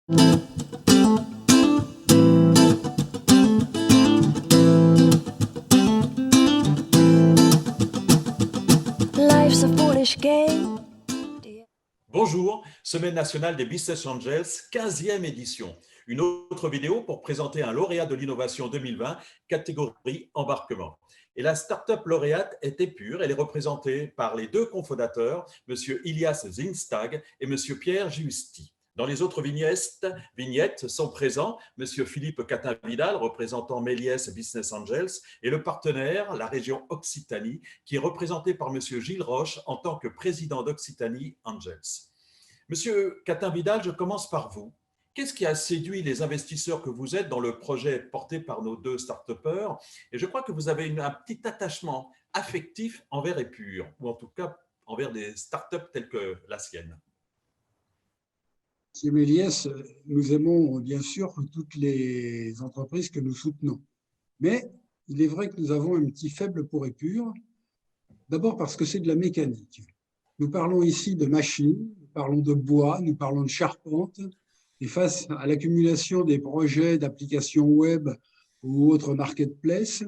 Life's a foolish game. Bonjour, Semaine nationale des Business Angels, 15e édition. Une autre vidéo pour présenter un lauréat de l'innovation 2020, catégorie embarquement. Et la start-up lauréate est Epure. Elle est représentée par les deux cofondateurs, M. Ilias Zinstag et M. Pierre Giusti. Dans les autres vignettes sont présents M. Philippe Catin-Vidal, représentant Méliès Business Angels, et le partenaire, la région Occitanie, qui est représenté par M. Gilles Roche en tant que président d'Occitanie Angels. Monsieur Catin-Vidal, je commence par vous. Qu'est-ce qui a séduit les investisseurs que vous êtes dans le projet porté par nos deux start-upers? Et je crois que vous avez un petit attachement affectif envers Epure, ou en tout cas envers des start-up telles que la sienne. Chez Méliès, nous aimons bien sûr toutes les entreprises que nous soutenons. Mais il est vrai que nous avons un petit faible pour Epure, d'abord parce que c'est de la mécanique. Nous parlons ici de machines, nous parlons de bois, nous parlons de charpente, et face à l'accumulation des projets d'applications web ou autres marketplaces,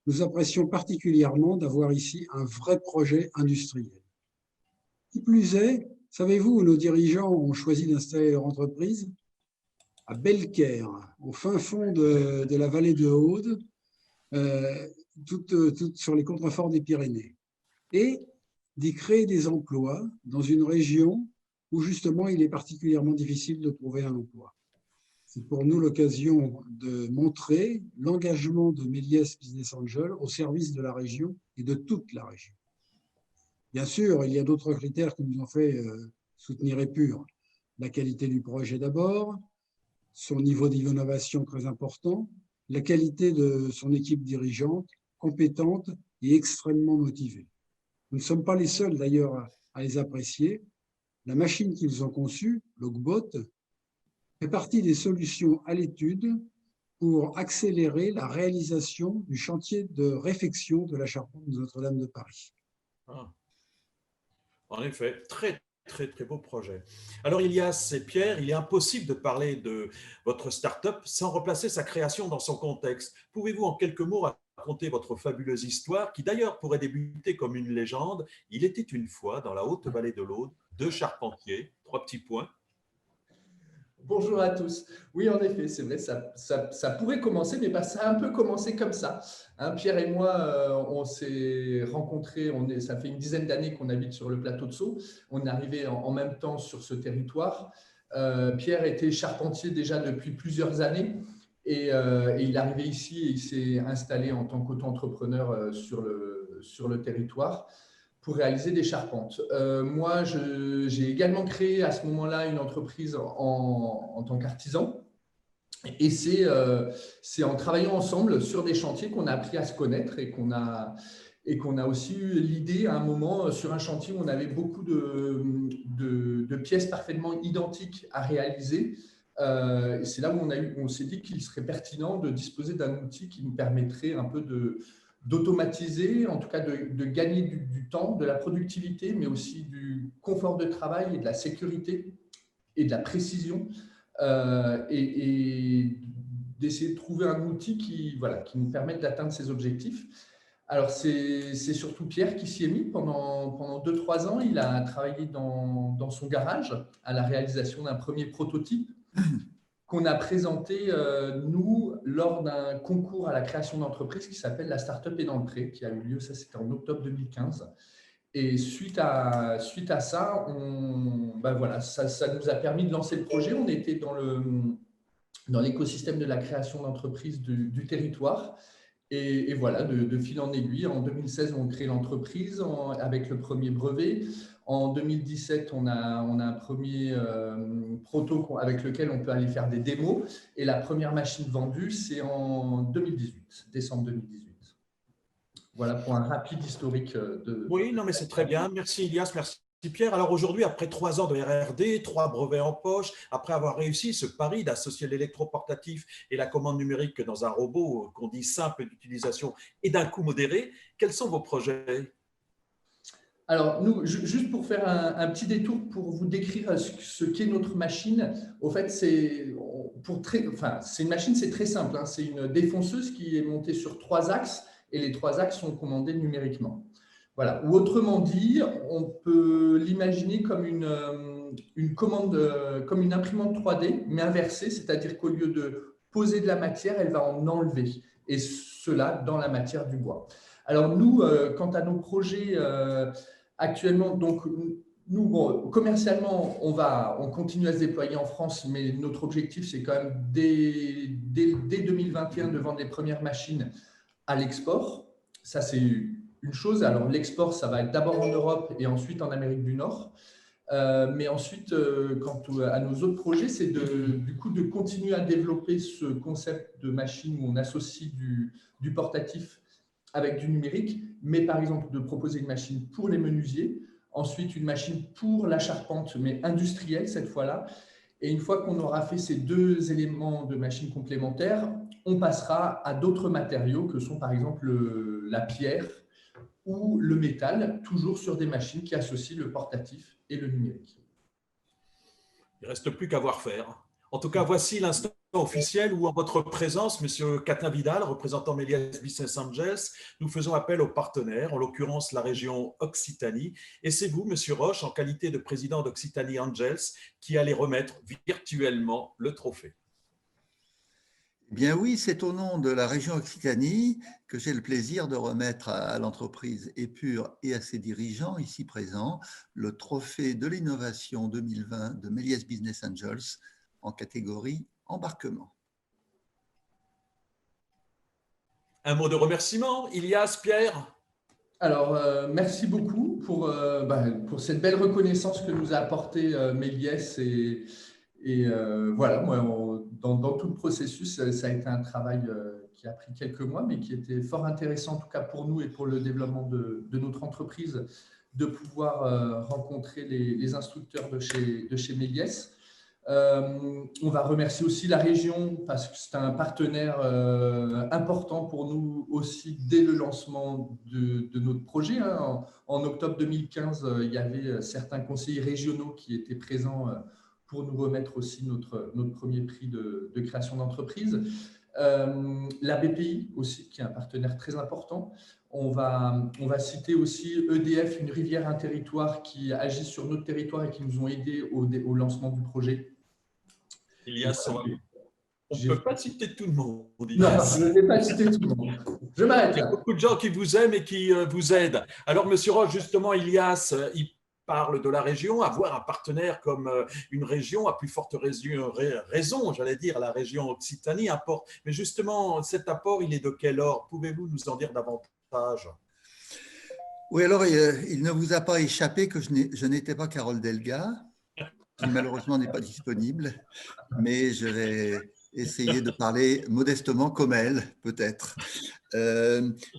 nous apprécions particulièrement d'avoir ici un vrai projet industriel. Qui plus est, savez-vous où nos dirigeants ont choisi d'installer leur entreprise? À Belcaire, au fin fond de la vallée de Aude, tout sur les contreforts des Pyrénées. Et d'y créer des emplois dans une région où justement il est particulièrement difficile de trouver un emploi. C'est pour nous l'occasion de montrer l'engagement de Méliès Business Angel au service de la région et de toute la région. Bien sûr, il y a d'autres critères qui nous ont fait soutenir Epure. La qualité du projet d'abord, son niveau d'innovation très important, la qualité de son équipe dirigeante, compétente et extrêmement motivée. Nous ne sommes pas les seuls d'ailleurs à les apprécier. La machine qu'ils ont conçue, Logbot, fait partie des solutions à l'étude pour accélérer la réalisation du chantier de réfection de la charpente de Notre-Dame de Paris. Ah. En effet, très beau projet. Alors Ilias et Pierre, il est impossible de parler de votre start-up sans replacer sa création dans son contexte. Pouvez-vous en quelques mots raconter votre fabuleuse histoire qui d'ailleurs pourrait débuter comme une légende? Il était une fois dans la haute vallée de l'Aude, deux charpentiers, trois petits points. Bonjour à tous. Oui, en effet, c'est vrai, ça pourrait commencer, mais ça a un peu commencé comme ça. Hein, Pierre et moi, on s'est rencontrés, ça fait une dizaine d'années qu'on habite sur le plateau de Sceaux. On est arrivé en même temps sur ce territoire. Pierre était charpentier déjà depuis plusieurs années et il est arrivé ici et il s'est installé en tant qu'auto-entrepreneur sur le territoire pour réaliser des charpentes. Moi, j'ai également créé à ce moment-là une entreprise en tant qu'artisan. Et c'est en travaillant ensemble sur des chantiers qu'on a appris à se connaître et qu'on a aussi eu l'idée à un moment sur un chantier où on avait beaucoup de pièces parfaitement identiques à réaliser. Et c'est là où on s'est dit qu'il serait pertinent de disposer d'un outil qui nous permettrait un peu d'automatiser, en tout cas de gagner du temps, de la productivité, mais aussi du confort de travail et de la sécurité et de la précision, et d'essayer de trouver un outil qui nous permette d'atteindre ces objectifs. Alors, c'est surtout Pierre qui s'y est mis pendant 2-3 ans. Il a travaillé dans son garage à la réalisation d'un premier prototype qu'on a présenté, nous, lors d'un concours à la création d'entreprise qui s'appelle la Startup est dans le pré, qui a eu lieu, ça c'était en octobre 2015. Et suite à ça, ça nous a permis de lancer le projet. On était dans l'écosystème de la création d'entreprise du territoire. Et voilà, de fil en aiguille, en 2016, on crée l'entreprise avec le premier brevet. En 2017, on a un premier proto avec lequel on peut aller faire des démos. Et la première machine vendue, c'est en 2018, décembre 2018. Voilà pour un rapide historique de… Oui, non, mais c'est très bien. Merci Ilias, merci Pierre. Alors aujourd'hui, après 3 ans de RRD, 3 brevets en poche, après avoir réussi ce pari d'associer l'électroportatif et la commande numérique dans un robot qu'on dit simple d'utilisation et d'un coût modéré, quels sont vos projets? Alors, nous, juste pour faire un petit détour pour vous décrire ce qu'est notre machine, au fait, c'est une machine, c'est très simple, hein. C'est une défonceuse qui est montée sur 3 axes et les 3 axes sont commandés numériquement. Voilà. Ou autrement dit, on peut l'imaginer comme une commande, comme une imprimante 3D, mais inversée, c'est-à-dire qu'au lieu de poser de la matière, elle va en enlever, et cela dans la matière du bois. Alors nous, quant à nos projets actuellement, donc nous, bon, commercialement, on continue à se déployer en France, mais notre objectif, c'est quand même dès 2021 de vendre les premières machines à l'export. Ça, c'est une chose. Alors l'export, ça va être d'abord en Europe et ensuite en Amérique du Nord. Mais ensuite, quant à nos autres projets, c'est du coup de continuer à développer ce concept de machine où on associe du portatif avec du numérique, mais par exemple de proposer une machine pour les menuisiers, ensuite une machine pour la charpente, mais industrielle cette fois-là. Et une fois qu'on aura fait ces 2 éléments de machine complémentaires, on passera à d'autres matériaux que sont par exemple la pierre ou le métal, toujours sur des machines qui associent le portatif et le numérique. Il ne reste plus qu'à voir faire. En tout cas, voici l'instant officiel où, en votre présence, Monsieur Catin Vidal, représentant Méliès Business Angels, nous faisons appel aux partenaires, en l'occurrence la région Occitanie. Et c'est vous, Monsieur Roche, en qualité de président d'Occitanie Angels, qui allez remettre virtuellement le trophée. Eh bien oui, c'est au nom de la région Occitanie que j'ai le plaisir de remettre à l'entreprise Épure et à ses dirigeants ici présents le trophée de l'innovation 2020 de Méliès Business Angels en catégorie embarquement. Un mot de remerciement, Ilias, Pierre? Alors, merci beaucoup pour cette belle reconnaissance que nous a apporté Méliès. Et voilà, moi, dans tout le processus, ça a été un travail qui a pris quelques mois, mais qui était fort intéressant, en tout cas pour nous et pour le développement de notre entreprise, de pouvoir rencontrer les instructeurs de chez Méliès. On va remercier aussi la région parce que c'est un partenaire important pour nous aussi dès le lancement de notre projet, hein. En octobre 2015, il y avait certains conseillers régionaux qui étaient présents pour nous remettre aussi notre premier prix de création d'entreprise. La BPI aussi, qui est un partenaire très important. On va citer aussi EDF, une rivière, un territoire qui agit sur notre territoire et qui nous ont aidés au lancement du projet. Ilias, on ne peut pas citer tout le monde. Non, je ne vais pas citer tout le monde. Je m'arrête Il y a là. beaucoup de gens qui vous aiment et qui vous aident. Alors, Monsieur Roche, justement, Ilias, il parle de la région. Avoir un partenaire comme une région, à plus forte raison, j'allais dire, la région Occitanie apporte. Mais justement, cet apport, il est de quel ordre? Pouvez-vous nous en dire davantage? Oui, alors il ne vous a pas échappé que je n'étais pas Carole Delga, qui malheureusement n'est pas disponible, mais je vais essayer de parler modestement comme elle, peut-être.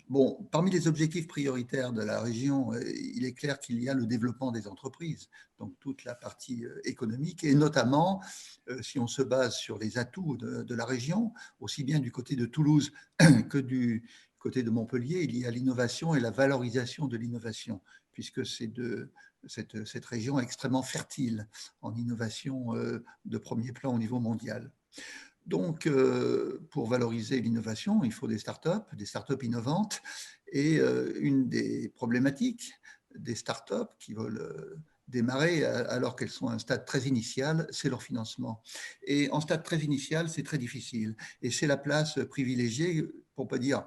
Bon, parmi les objectifs prioritaires de la région, il est clair qu'il y a le développement des entreprises, donc toute la partie économique, et notamment, si on se base sur les atouts de la région, aussi bien du côté de Toulouse que du côté de Montpellier, il y a l'innovation et la valorisation de l'innovation, puisque c'est cette région est extrêmement fertile en innovation de premier plan au niveau mondial. Donc, pour valoriser l'innovation, il faut des startups innovantes. Et une des problématiques des startups qui veulent démarrer alors qu'elles sont à un stade très initial, c'est leur financement. Et en stade très initial, c'est très difficile. Et c'est la place privilégiée, pour ne pas dire,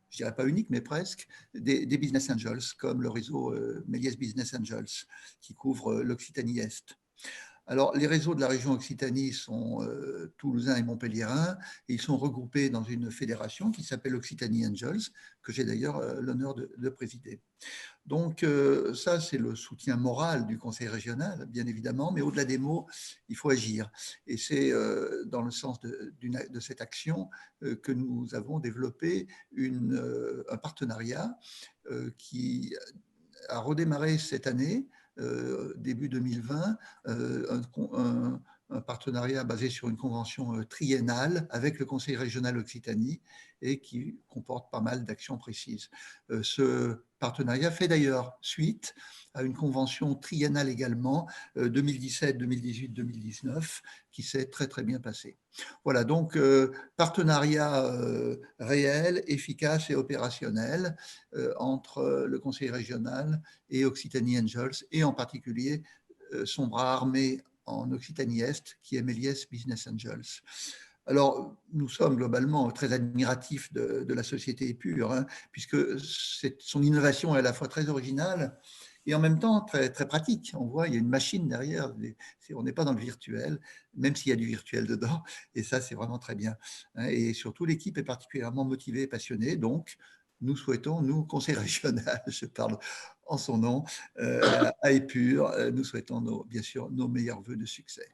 je dirais pas unique, mais presque, des business angels, comme le réseau Méliès Business Angels, qui couvre l'Occitanie-Est. Alors, les réseaux de la région Occitanie sont toulousains et montpelliérains, et ils sont regroupés dans une fédération qui s'appelle Occitanie Angels, que j'ai d'ailleurs l'honneur de présider. Donc, ça, c'est le soutien moral du conseil régional, bien évidemment, mais au-delà des mots, il faut agir. Et c'est dans le sens de cette action que nous avons développé un partenariat qui a redémarré cette année, début 2020, un partenariat basé sur une convention triennale avec le Conseil régional Occitanie et qui comporte pas mal d'actions précises. Ce partenariat fait d'ailleurs suite à une convention triennale également, 2017, 2018, 2019, qui s'est très très bien passée. Voilà, donc partenariat réel, efficace et opérationnel entre le Conseil régional et Occitanie Angels, et en particulier son bras armé en Occitanie-Est, qui est Méliès Business Angels. Alors, nous sommes globalement très admiratifs de la société Épure, hein, puisque son innovation est à la fois très originale et en même temps très, très pratique. On voit, il y a une machine derrière, on n'est pas dans le virtuel, même s'il y a du virtuel dedans, et ça, c'est vraiment très bien. Et surtout, l'équipe est particulièrement motivée et passionnée, donc nous souhaitons, nous, Conseil régional, je parle en son nom, à Épure, nous souhaitons bien sûr nos meilleurs voeux de succès.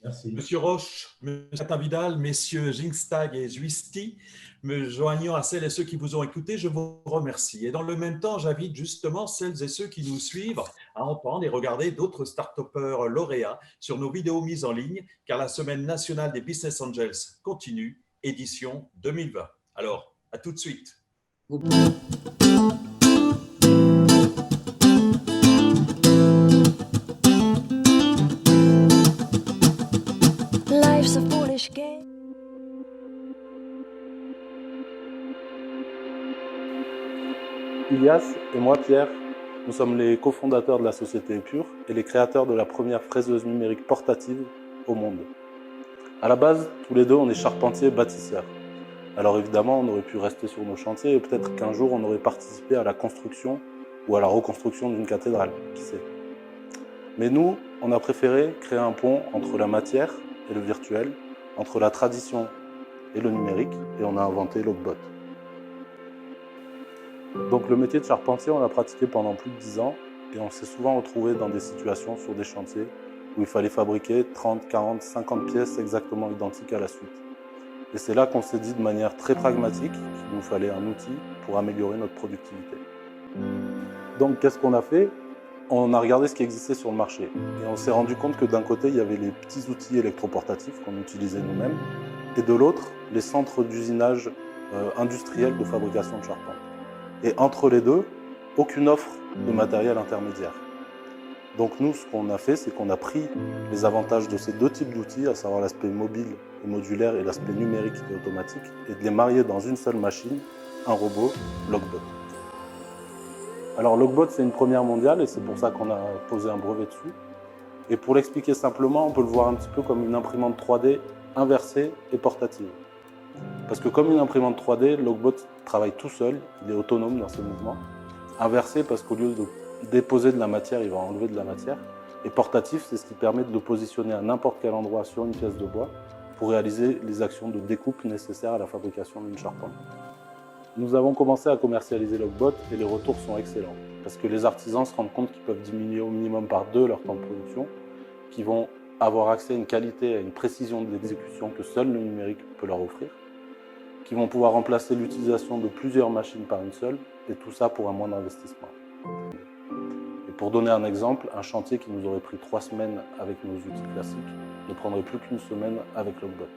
Merci. Monsieur Roche, Monsieur Vidal, messieurs Jingstag et Juisti, me joignant à celles et ceux qui vous ont écouté, je vous remercie. Et dans le même temps, j'invite justement celles et ceux qui nous suivent à entendre et regarder d'autres start-upers lauréats sur nos vidéos mises en ligne, car la Semaine nationale des Business Angels continue, édition 2020. Alors, à tout de suite. Life's a foolish game. Ilias et moi, Pierre, nous sommes les cofondateurs de la société Épure et les créateurs de la première fraiseuse numérique portative au monde. À la base, tous les deux, on est charpentiers bâtisseurs. Alors évidemment, on aurait pu rester sur nos chantiers et peut-être qu'un jour, on aurait participé à la construction ou à la reconstruction d'une cathédrale, qui sait. Mais nous, on a préféré créer un pont entre la matière et le virtuel, entre la tradition et le numérique, et on a inventé Logbot. Donc le métier de charpentier, on l'a pratiqué pendant plus de 10 ans et on s'est souvent retrouvé dans des situations sur des chantiers où il fallait fabriquer 30, 40, 50 pièces exactement identiques à la suite. Et c'est là qu'on s'est dit de manière très pragmatique qu'il nous fallait un outil pour améliorer notre productivité. Donc qu'est-ce qu'on a fait? On a regardé ce qui existait sur le marché et on s'est rendu compte que d'un côté, il y avait les petits outils électroportatifs qu'on utilisait nous-mêmes et de l'autre, les centres d'usinage industriels de fabrication de charpente. Et entre les deux, aucune offre de matériel intermédiaire. Donc nous, ce qu'on a fait, c'est qu'on a pris les avantages de ces deux types d'outils, à savoir l'aspect mobile et modulaire et l'aspect numérique et automatique, et de les marier dans une seule machine, un robot, Logbot. Alors Logbot, c'est une première mondiale et c'est pour ça qu'on a posé un brevet dessus. Et pour l'expliquer simplement, on peut le voir un petit peu comme une imprimante 3D inversée et portative. Parce que comme une imprimante 3D, Logbot travaille tout seul, il est autonome dans ses mouvements. Inversé parce qu'au lieu de déposer de la matière, il va enlever de la matière. Et portatif, c'est ce qui permet de le positionner à n'importe quel endroit sur une pièce de bois pour réaliser les actions de découpe nécessaires à la fabrication d'une charpente. Nous avons commencé à commercialiser Logbot et les retours sont excellents. Parce que les artisans se rendent compte qu'ils peuvent diminuer au minimum par 2 leur temps de production, qu'ils vont avoir accès à une qualité, à une précision d'exécution que seul le numérique peut leur offrir, qui vont pouvoir remplacer l'utilisation de plusieurs machines par une seule, et tout ça pour un moindre investissement. Et pour donner un exemple, un chantier qui nous aurait pris 3 semaines avec nos outils classiques ne prendrait plus qu'une semaine avec Logbot.